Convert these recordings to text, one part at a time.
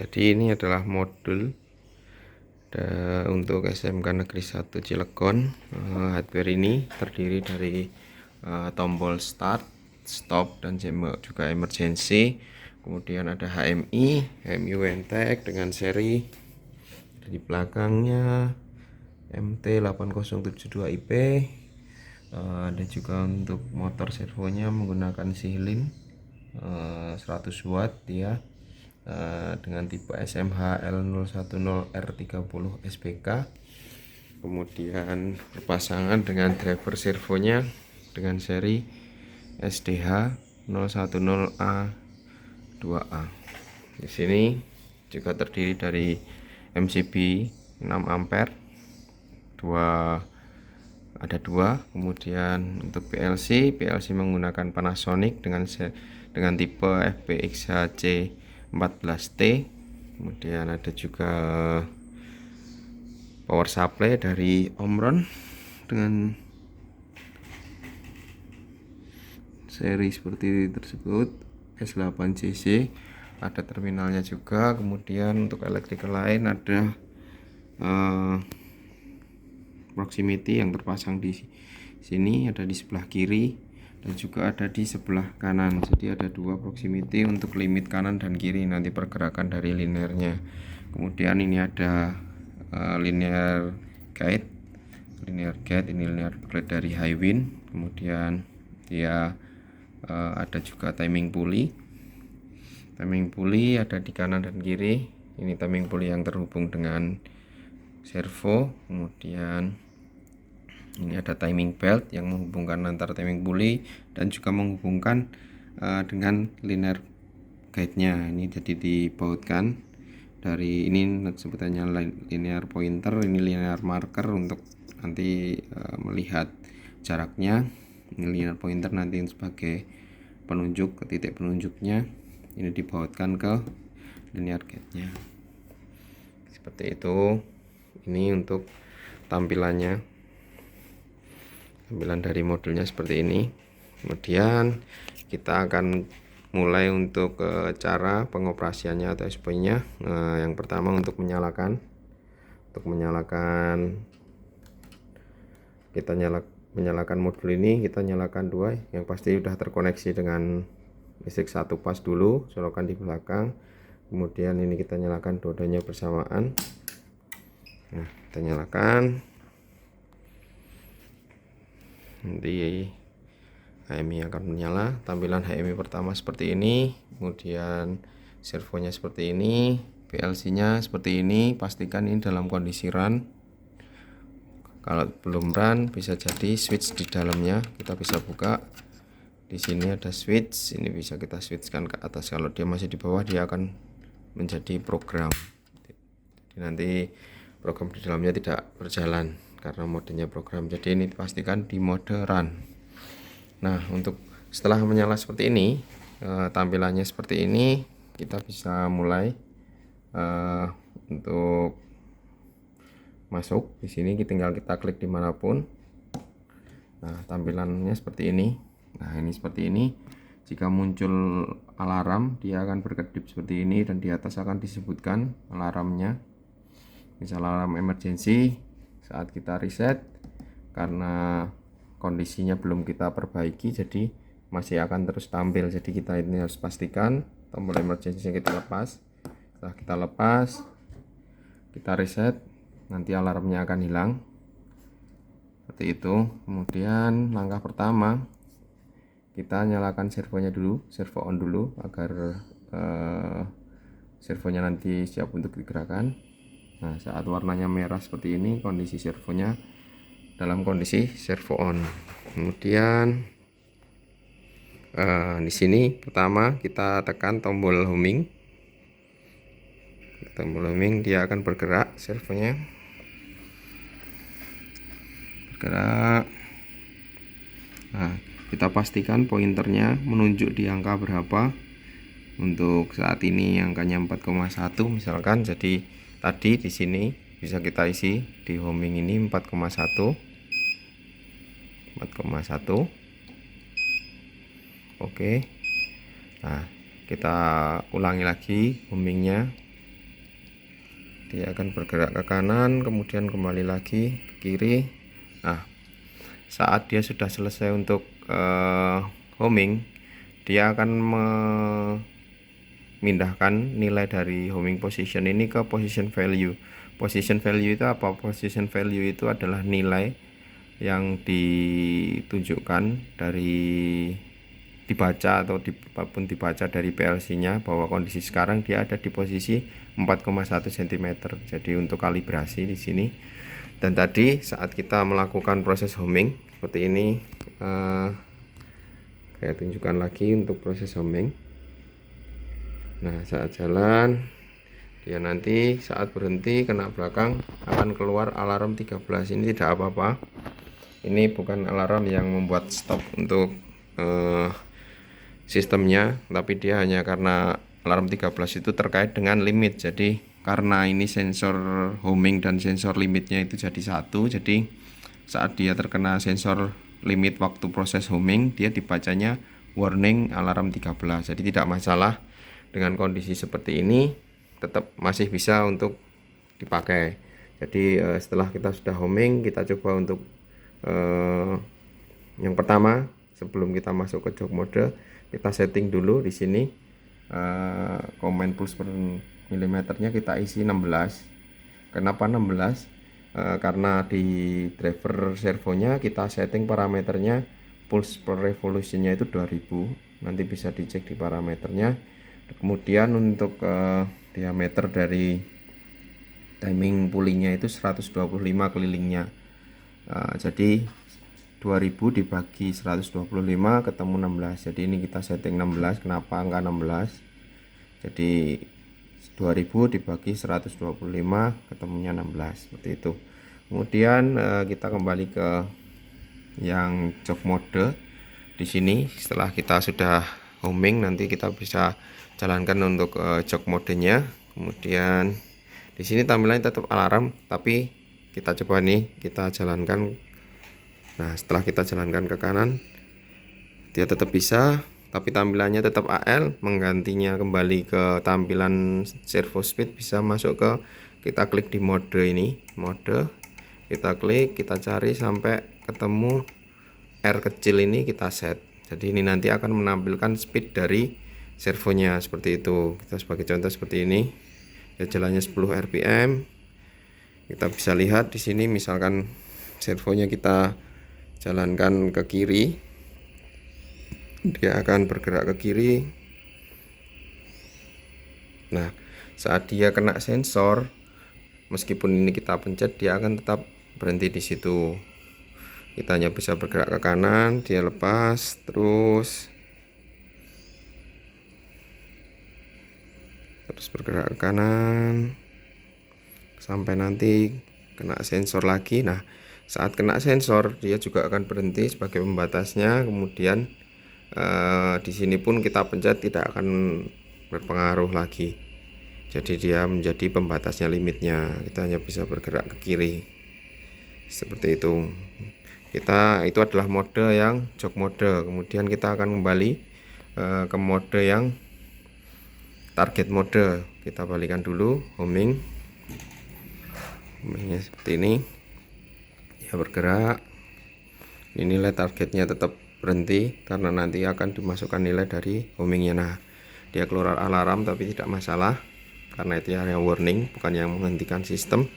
Jadi ini adalah modul untuk SMK Negeri 1 Cilegon. Hardware ini terdiri dari tombol start, stop, dan juga emergency. Kemudian ada HMI WNTEC dengan seri di belakangnya MT8072IP. Ada juga untuk motor servonya menggunakan Sihlin 100 watt ya, dengan tipe SMH L010R30 SPK. Kemudian berpasangan dengan driver servonya dengan seri SDH 010A2A. Di sini juga terdiri dari MCB 6 ampere, ada dua. Kemudian untuk PLC menggunakan Panasonic dengan tipe FPXHC 14T. Kemudian ada juga power supply dari Omron dengan seri seperti tersebut S8cc. Ada terminalnya juga. Kemudian untuk electrical line ada proximity yang terpasang di sini, ada di sebelah kiri dan juga ada di sebelah kanan. Jadi ada dua proximity untuk limit kanan dan kiri nanti pergerakan dari linearnya. Kemudian ini ada linear gate ini linear gate dari Highwind. Kemudian dia ada juga timing pulley ada di kanan dan kiri. Ini timing pulley yang terhubung dengan servo. Kemudian ini ada timing belt yang menghubungkan antara timing pulley dan juga menghubungkan dengan linear guide-nya. Ini jadi dibautkan dari ini sebutannya linear pointer, ini linear marker untuk nanti melihat jaraknya. Ini linear pointer nanti sebagai penunjuk ke titik penunjuknya. Ini dibautkan ke linear guide-nya. Seperti itu. Ini untuk tampilan dari modulnya seperti ini. Kemudian kita akan mulai untuk cara pengoperasiannya atau SOP-nya. Yang pertama untuk menyalakan kita menyalakan modul ini, kita nyalakan dua. Yang pasti sudah terkoneksi dengan listrik satu pas dulu, solokan di belakang. Kemudian ini kita nyalakan dua-duanya bersamaan. Nah, kita nyalakan. Nanti HMI akan menyala. Tampilan HMI pertama seperti ini, kemudian servonya seperti ini, PLC-nya seperti ini. Pastikan ini dalam kondisi run. Kalau belum run, bisa jadi switch di dalamnya kita bisa buka. Di sini ada switch, ini bisa kita switchkan ke atas. Kalau dia masih di bawah, dia akan menjadi program. Jadi nanti program di dalamnya tidak berjalan karena modenya program. Jadi ini dipastikan di mode run. Nah, untuk setelah menyala seperti ini, tampilannya seperti ini, kita bisa mulai untuk masuk. Di sini tinggal kita klik dimanapun. Nah, tampilannya seperti ini. Nah, ini seperti ini. Jika muncul alarm, dia akan berkedip seperti ini dan di atas akan disebutkan alarmnya. Misal alarm emergency. Saat kita reset, karena kondisinya belum kita perbaiki, jadi masih akan terus tampil. Jadi kita ini harus pastikan tombol emergency kita lepas. Setelah kita lepas, kita reset, nanti alarmnya akan hilang seperti itu. Kemudian langkah pertama, kita nyalakan servonya dulu, servo on dulu agar servonya nanti siap untuk digerakkan. Nah, saat warnanya merah seperti ini, kondisi servonya dalam kondisi servo on. Kemudian di sini pertama kita tekan tombol homing. Dia akan bergerak, servonya bergerak. Nah, kita pastikan pointernya menunjuk di angka berapa. Untuk saat ini angkanya 4,1 misalkan. Jadi tadi di sini bisa kita isi di homing ini 4,1. Oke. Nah, kita ulangi lagi homingnya dia akan bergerak ke kanan, kemudian kembali lagi ke kiri. Nah, saat dia sudah selesai untuk homing, dia akan memindahkan nilai dari homing position ini ke position value. Position value itu apa? Position value itu adalah nilai yang ditunjukkan dari dibaca atau apapun dibaca dari PLC-nya bahwa kondisi sekarang dia ada di posisi 4,1 cm. Jadi untuk kalibrasi di sini. Dan tadi saat kita melakukan proses homing seperti ini, saya tunjukkan lagi untuk proses homing. Nah, saat jalan dia nanti saat berhenti kena belakang akan keluar alarm 13. Ini tidak apa-apa. Ini bukan alarm yang membuat stop untuk sistemnya, tapi dia hanya karena alarm 13 itu terkait dengan limit. Jadi karena ini sensor homing dan sensor limitnya itu jadi satu, jadi saat dia terkena sensor limit waktu proses homing, dia dibacanya warning alarm 13. Jadi tidak masalah dengan kondisi seperti ini, tetap masih bisa untuk dipakai. Jadi setelah kita sudah homing, kita coba untuk yang pertama, sebelum kita masuk ke jog mode, kita setting dulu di sini command pulse per milimeternya kita isi 16. Kenapa 16? Karena di driver servonya kita setting parameternya pulse per revolutionnya itu 2000. Nanti bisa dicek di parameternya. Kemudian untuk diameter dari timing pulingnya itu 125 kelilingnya. Jadi 2000 dibagi 125 ketemu 16. Jadi ini kita setting 16. Kenapa angka 16? Jadi 2000 dibagi 125 ketemunya 16, seperti itu. Kemudian kita kembali ke yang jog mode. Di sini setelah kita sudah homing, nanti kita bisa jalankan untuk jog modenya. Kemudian di sini tampilannya tetap alarm, tapi kita coba nih, kita jalankan. Nah, setelah kita jalankan ke kanan, dia tetap bisa, tapi tampilannya tetap AL. Menggantinya kembali ke tampilan servo speed, bisa masuk ke, kita klik di mode ini, mode, kita klik, kita cari sampai ketemu R kecil ini, kita set. Jadi ini nanti akan menampilkan speed dari servonya seperti itu. Kita sebagai contoh seperti ini, ya jalannya 10 rpm. Kita bisa lihat di sini, misalkan servonya kita jalankan ke kiri, dia akan bergerak ke kiri. Nah, saat dia kena sensor, meskipun ini kita pencet, dia akan tetap berhenti di situ. Kita hanya bisa bergerak ke kanan, dia lepas, terus bergerak ke kanan sampai nanti kena sensor lagi. Nah, saat kena sensor dia juga akan berhenti sebagai pembatasnya. Kemudian di sini pun kita pencet tidak akan berpengaruh lagi. Jadi dia menjadi pembatasnya, limitnya. Kita hanya bisa bergerak ke kiri. Seperti itu. Itu adalah mode yang jog mode. Kemudian kita akan kembali ke mode yang target mode. Kita balikan dulu homing. Homingnya seperti ini. Dia bergerak. Ini nilai targetnya tetap berhenti karena nanti akan dimasukkan nilai dari homingnya. Nah, dia keluar alarm tapi tidak masalah karena itu hanya warning, bukan yang menghentikan sistem.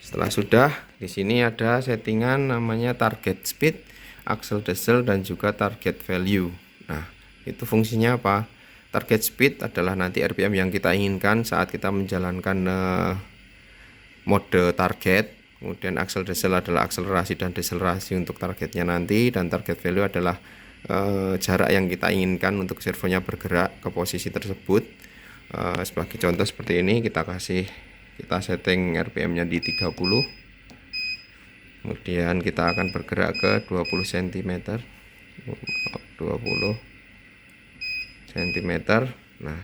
Setelah sudah, di sini ada settingan namanya target speed, axle diesel, dan juga target value. Nah, itu fungsinya apa? Target speed adalah nanti RPM yang kita inginkan saat kita menjalankan mode target. Kemudian axle diesel adalah akselerasi dan deselerasi untuk targetnya nanti, dan target value adalah jarak yang kita inginkan untuk servonya bergerak ke posisi tersebut. Sebagai contoh seperti ini, kita setting RPM-nya di 30. Kemudian kita akan bergerak ke 20 cm. 20 cm. Nah,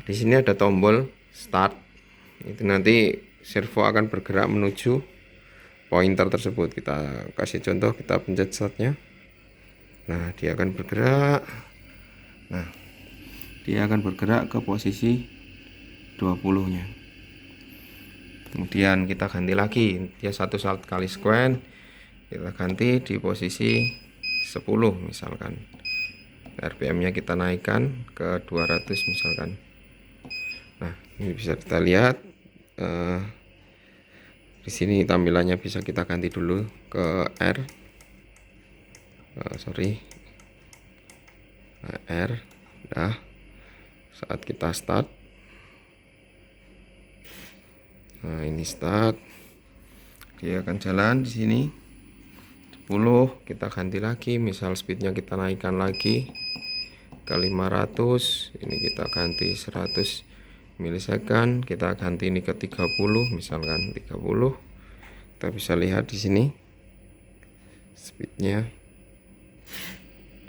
di sini ada tombol start. Itu nanti servo akan bergerak menuju pointer tersebut. Kita kasih contoh, kita pencet startnya. Nah, dia akan bergerak. Nah, dia akan bergerak ke posisi 20-nya. Kemudian kita ganti lagi, dia 1 kali sequen, kita ganti di posisi 10 misalkan. RPM-nya kita naikkan ke 200 misalkan. Nah, ini bisa kita lihat di sini tampilannya bisa kita ganti dulu ke R. R. Nah, saat kita start. Nah, ini start. Dia akan jalan di sini. 10 kita ganti lagi, misal speednya kita naikkan lagi ke 500, ini kita ganti 100 milisecond, kita ganti ini ke 30 misalkan 30. Kita bisa lihat di sini speednya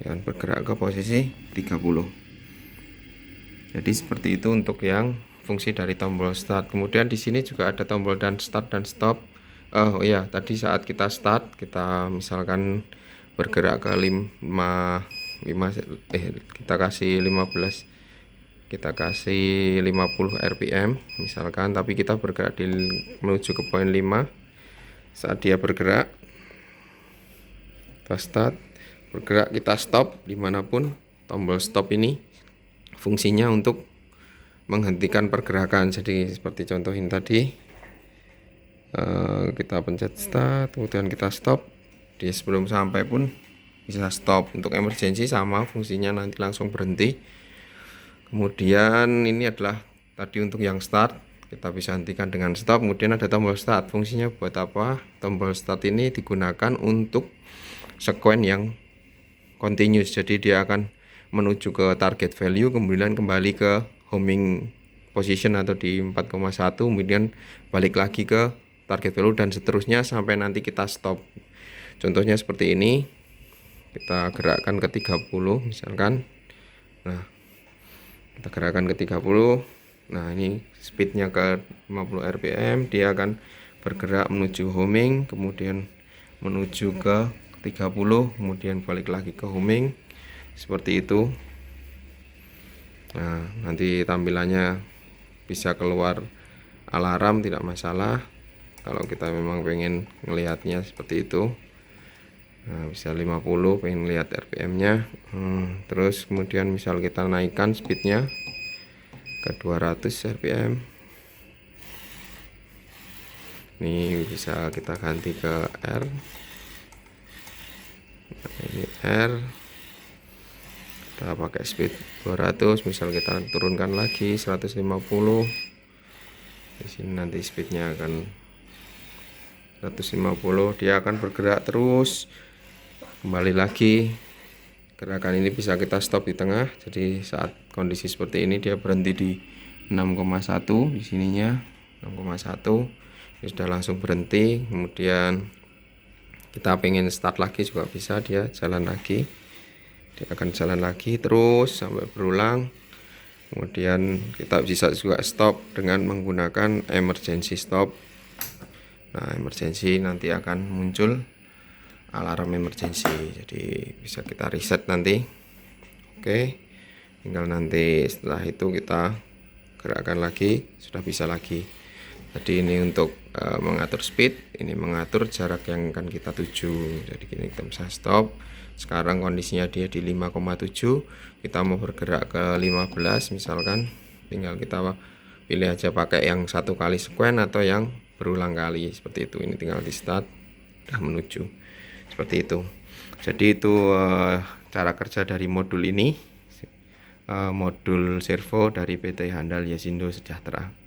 dan bergerak ke posisi 30. Jadi seperti itu untuk yang fungsi dari tombol start. Kemudian di sini juga ada tombol dan start dan stop. Oh iya, tadi saat kita start, kita misalkan bergerak ke 5 kita kasih 15, kita kasih 50 rpm misalkan, tapi kita bergerak menuju ke poin 5. Saat dia bergerak, kita start, bergerak, kita stop dimanapun. Tombol stop ini fungsinya untuk menghentikan pergerakan. Jadi seperti contohin tadi, kita pencet start, kemudian kita stop. Dia sebelum sampai pun bisa stop. Untuk emergency sama fungsinya, nanti langsung berhenti. Kemudian ini adalah tadi untuk yang start, kita bisa hentikan dengan stop. Kemudian ada tombol start. Fungsinya buat apa? Tombol start ini digunakan untuk sekuen yang continuous. Jadi dia akan menuju ke target value, kemudian kembali ke homing position atau di 4,1, kemudian balik lagi ke target value dan seterusnya sampai nanti kita stop. Contohnya seperti ini, kita gerakkan ke 30 misalkan. Nah, kita gerakkan ke 30. Nah, ini speednya ke 50 rpm, dia akan bergerak menuju homing, kemudian menuju ke 30, kemudian balik lagi ke homing, seperti itu. Nah, nanti tampilannya bisa keluar alarm, tidak masalah kalau kita memang pengen ngelihatnya seperti itu. Nah, bisa 50 pengen lihat rpm nya. Terus kemudian misal kita naikkan speednya ke 200 rpm, ini bisa kita ganti ke R. Nah, ini R, kita pakai speed 200, misal kita turunkan lagi 150. Di sini nanti speednya akan 150, dia akan bergerak terus. Kembali lagi, gerakan ini bisa kita stop di tengah. Jadi saat kondisi seperti ini dia berhenti di 6,1 di sininya, 6,1. Ini sudah langsung berhenti. Kemudian kita pengen start lagi juga bisa, dia jalan lagi. Dia akan jalan lagi terus sampai berulang. Kemudian kita bisa juga stop dengan menggunakan emergency stop. Nah, emergency nanti akan muncul alarm emergency, jadi bisa kita reset nanti. Oke, tinggal nanti setelah itu kita gerakkan lagi, sudah bisa lagi. Jadi ini untuk mengatur speed, ini mengatur jarak yang akan kita tuju. Jadi gini, kita bisa stop. Sekarang kondisinya dia di 5,7, kita mau bergerak ke 15 misalkan, tinggal kita pilih aja pakai yang 1 kali sekuen atau yang berulang kali seperti itu. Ini tinggal di start, udah menuju seperti itu. Jadi itu cara kerja dari modul ini, modul servo dari PT Handal Yasindo Sejahtera.